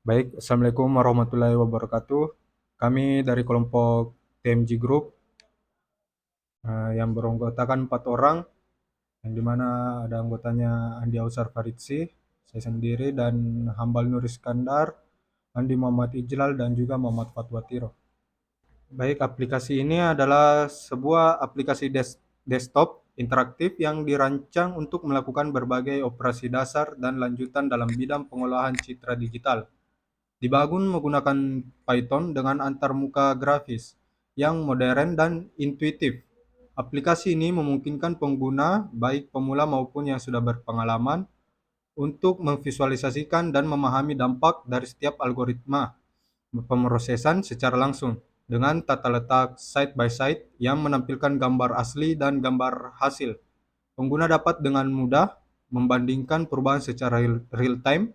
Baik, Assalamualaikum warahmatullahi wabarakatuh. Kami dari kelompok TMG Group yang beranggotakan 4 orang, yang dimana ada anggotanya Andi Ausar Faridsi, saya sendiri, dan Hambal Nur Iskandar, Andi Muhammad Ijlal, dan juga Muhammad Fatwatiro. Baik, aplikasi ini adalah sebuah aplikasi desktop interaktif yang dirancang untuk melakukan berbagai operasi dasar dan lanjutan dalam bidang pengolahan citra digital. Dibangun menggunakan Python dengan antarmuka grafis yang modern dan intuitif. Aplikasi ini memungkinkan pengguna, baik pemula maupun yang sudah berpengalaman, untuk memvisualisasikan dan memahami dampak dari setiap algoritma pemrosesan secara langsung dengan tata letak side by side yang menampilkan gambar asli dan gambar hasil. Pengguna dapat dengan mudah membandingkan perubahan secara real time.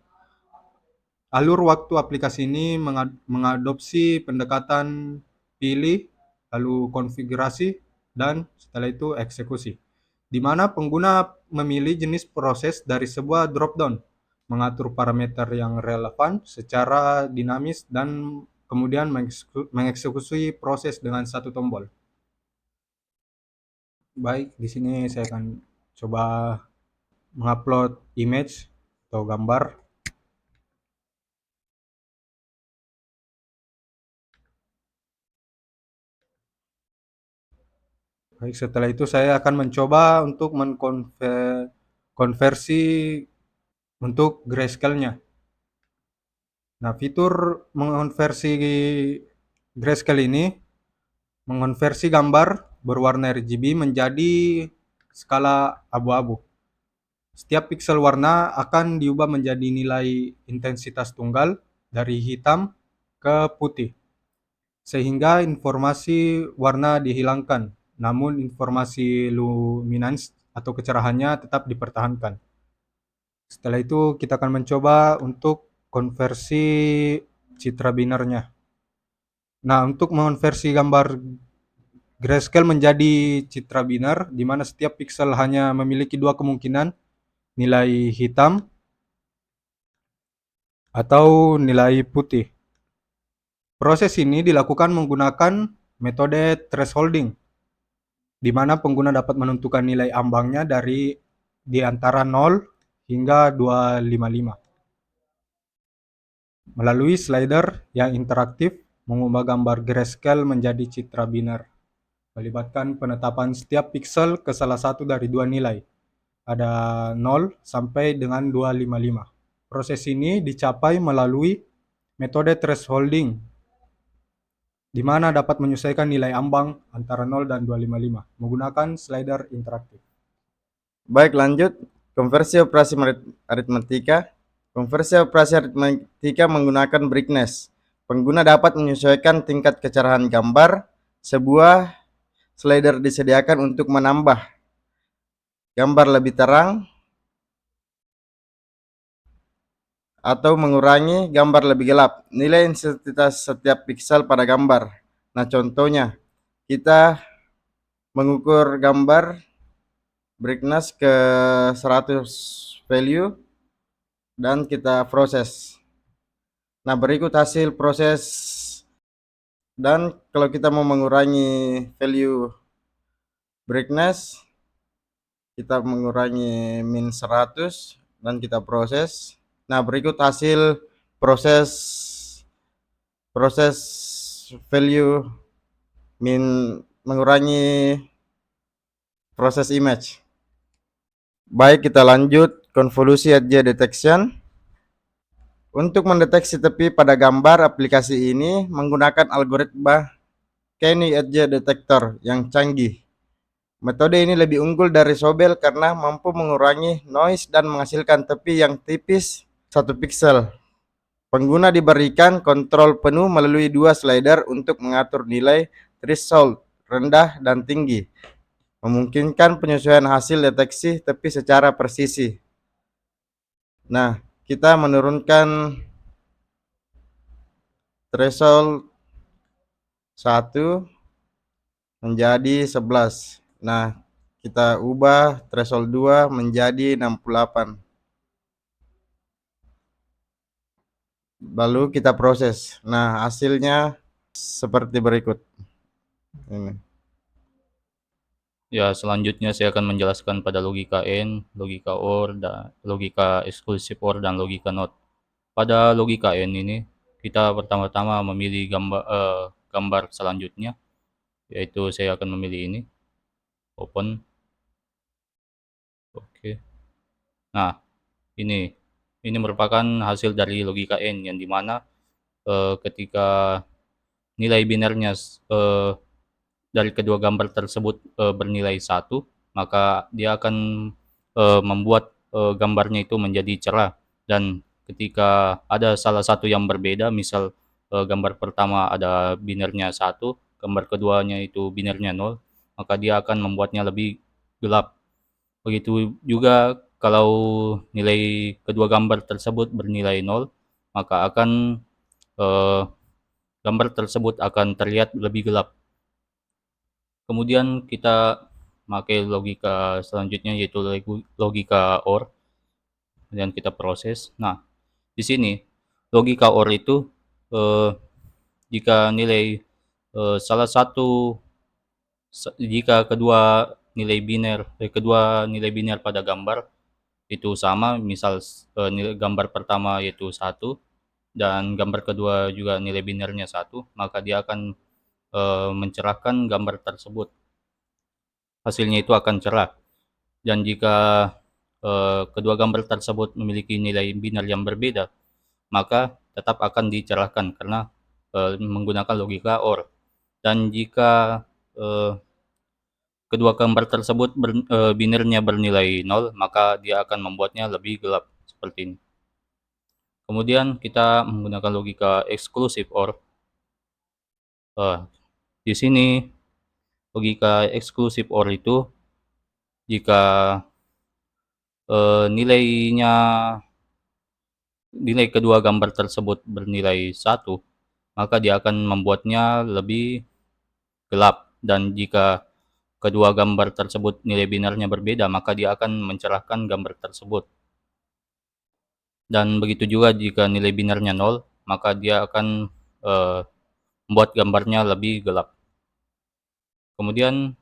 Alur waktu aplikasi ini mengadopsi pendekatan pilih, lalu konfigurasi, dan setelah itu eksekusi, di mana pengguna memilih jenis proses dari sebuah drop-down, mengatur parameter yang relevan secara dinamis, dan kemudian mengeksekusi proses dengan satu tombol. Baik, di sini saya akan coba mengupload image atau gambar. Baik, setelah itu saya akan mencoba untuk konversi untuk grayscale-nya. Nah, fitur mengonversi grayscale ini mengonversi gambar berwarna RGB menjadi skala abu-abu. Setiap piksel warna akan diubah menjadi nilai intensitas tunggal dari hitam ke putih, sehingga informasi warna dihilangkan, namun informasi luminance atau kecerahannya tetap dipertahankan. Setelah itu kita akan mencoba untuk konversi citra binarnya. Nah, untuk mengonversi gambar grayscale menjadi citra binar, di mana setiap piksel hanya memiliki dua kemungkinan, nilai hitam atau nilai putih. Proses ini dilakukan menggunakan metode thresholding, di mana pengguna dapat menentukan nilai ambangnya di antara 0 hingga 255. Melalui slider yang interaktif, mengubah gambar grayscale menjadi citra binar. Melibatkan penetapan setiap piksel ke salah satu dari dua nilai. Ada 0 sampai dengan 255. Proses ini dicapai melalui metode thresholding, di mana dapat menyesuaikan nilai ambang antara 0 dan 255 menggunakan slider interaktif. Baik, lanjut. Konversi operasi aritmetika. Konversi operasi aritmetika menggunakan brightness. Pengguna dapat menyesuaikan tingkat kecerahan gambar. Sebuah slider disediakan untuk menambah gambar lebih terang atau mengurangi gambar lebih gelap. Nilai intensitas setiap piksel pada gambar. Nah, contohnya kita mengukur gambar brightness ke 100 value dan kita proses. Nah, berikut hasil proses. Dan kalau kita mau mengurangi value brightness, kita mengurangi min 100 dan kita proses. Nah, berikut hasil proses value mengurangi proses image. Baik, kita lanjut konvolusi edge detection. Untuk mendeteksi tepi pada gambar, aplikasi ini menggunakan algoritma Kenny Edge Detector yang canggih. Metode ini lebih unggul dari Sobel karena mampu mengurangi noise dan menghasilkan tepi yang tipis 1 piksel. Pengguna diberikan kontrol penuh melalui dua slider untuk mengatur nilai threshold rendah dan tinggi, memungkinkan penyesuaian hasil deteksi tepi secara presisi. Nah, kita menurunkan threshold 1 menjadi 11. Nah, kita ubah threshold 2 menjadi 68. Lalu kita proses. Nah, hasilnya seperti berikut. Ini. Ya, selanjutnya saya akan menjelaskan pada logika AND, logika OR, dan logika eksklusif OR, dan logika NOT. Pada logika AND ini, kita pertama-tama memilih gambar selanjutnya, yaitu saya akan memilih ini, open. Oke. Nah, ini merupakan hasil dari logika AND, yang dimana ketika nilai binernya dari kedua gambar tersebut bernilai 1, maka dia akan membuat gambarnya itu menjadi cerah. Dan ketika ada salah satu yang berbeda, misal gambar pertama ada binernya 1, gambar keduanya itu binernya 0, maka dia akan membuatnya lebih gelap. Begitu juga kalau nilai kedua gambar tersebut bernilai 0, maka eh, gambar tersebut akan terlihat lebih gelap. Kemudian kita pakai logika selanjutnya, yaitu logika OR, dan kita proses. Nah, di sini logika OR itu eh, jika nilai salah satu jika kedua nilai biner pada gambar itu sama, misal nilai gambar pertama yaitu 1 dan gambar kedua juga nilai binernya 1, maka dia akan mencerahkan gambar tersebut. Hasilnya itu akan cerah. Dan jika kedua gambar tersebut memiliki nilai biner yang berbeda, maka tetap akan dicerahkan karena menggunakan logika OR. Dan jika kedua gambar tersebut binernya bernilai 0, maka dia akan membuatnya lebih gelap seperti ini. Kemudian kita menggunakan logika eksklusif OR. Di sini logika eksklusif OR itu jika nilai kedua gambar tersebut bernilai 1, maka dia akan membuatnya lebih gelap. Dan jika kedua gambar tersebut nilai binarnya berbeda, maka dia akan mencerahkan gambar tersebut. Dan begitu juga jika nilai binarnya 0, maka dia akan membuat gambarnya lebih gelap. Kemudian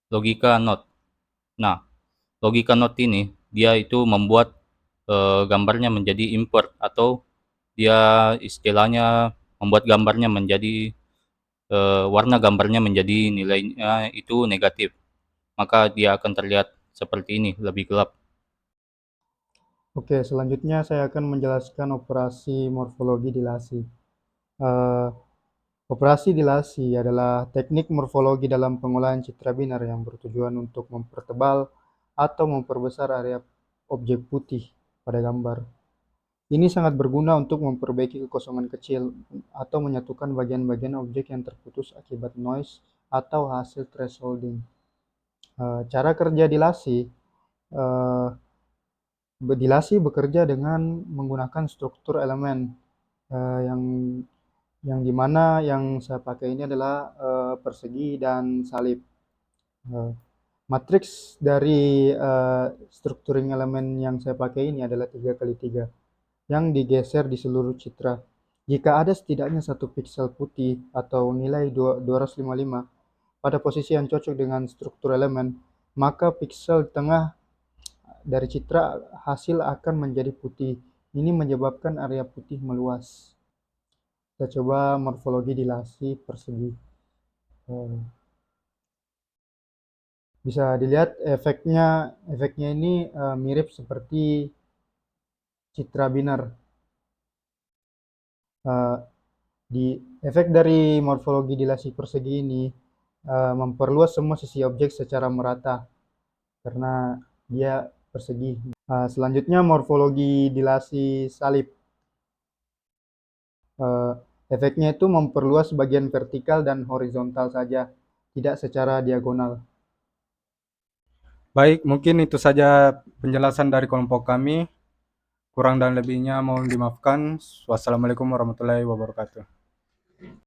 logika NOT. Nah, logika NOT ini dia itu membuat gambarnya menjadi invert, atau dia istilahnya membuat gambarnya menjadi warna gambarnya menjadi nilainya itu negatif, maka dia akan terlihat seperti ini, lebih gelap. Oke, selanjutnya saya akan menjelaskan operasi morfologi dilasi. Operasi dilasi adalah teknik morfologi dalam pengolahan citra binar yang bertujuan untuk mempertebal atau memperbesar area objek putih pada gambar. Ini sangat berguna untuk memperbaiki kekosongan kecil atau menyatukan bagian-bagian objek yang terputus akibat noise atau hasil thresholding. Cara kerja dilasi. Dilasi bekerja dengan menggunakan struktur elemen yang dimana yang saya pakai ini adalah persegi dan salib. Matriks dari structuring elemen yang saya pakai ini adalah 3x3 yang digeser di seluruh citra. Jika ada setidaknya satu piksel putih atau nilai 255 pada posisi yang cocok dengan struktur elemen, maka piksel tengah dari citra hasil akan menjadi putih. Ini menyebabkan area putih meluas. Kita coba morfologi dilasi persegi. Bisa dilihat efeknya ini mirip seperti citra binar. Di efek dari morfologi dilasi persegi ini memperluas semua sisi objek secara merata karena dia persegi. Selanjutnya morfologi dilasi salib. Efeknya itu memperluas bagian vertikal dan horizontal saja, tidak secara diagonal. Baik, mungkin itu saja penjelasan dari kelompok kami. Kurang dan lebihnya mohon dimaafkan. Wassalamualaikum warahmatullahi wabarakatuh.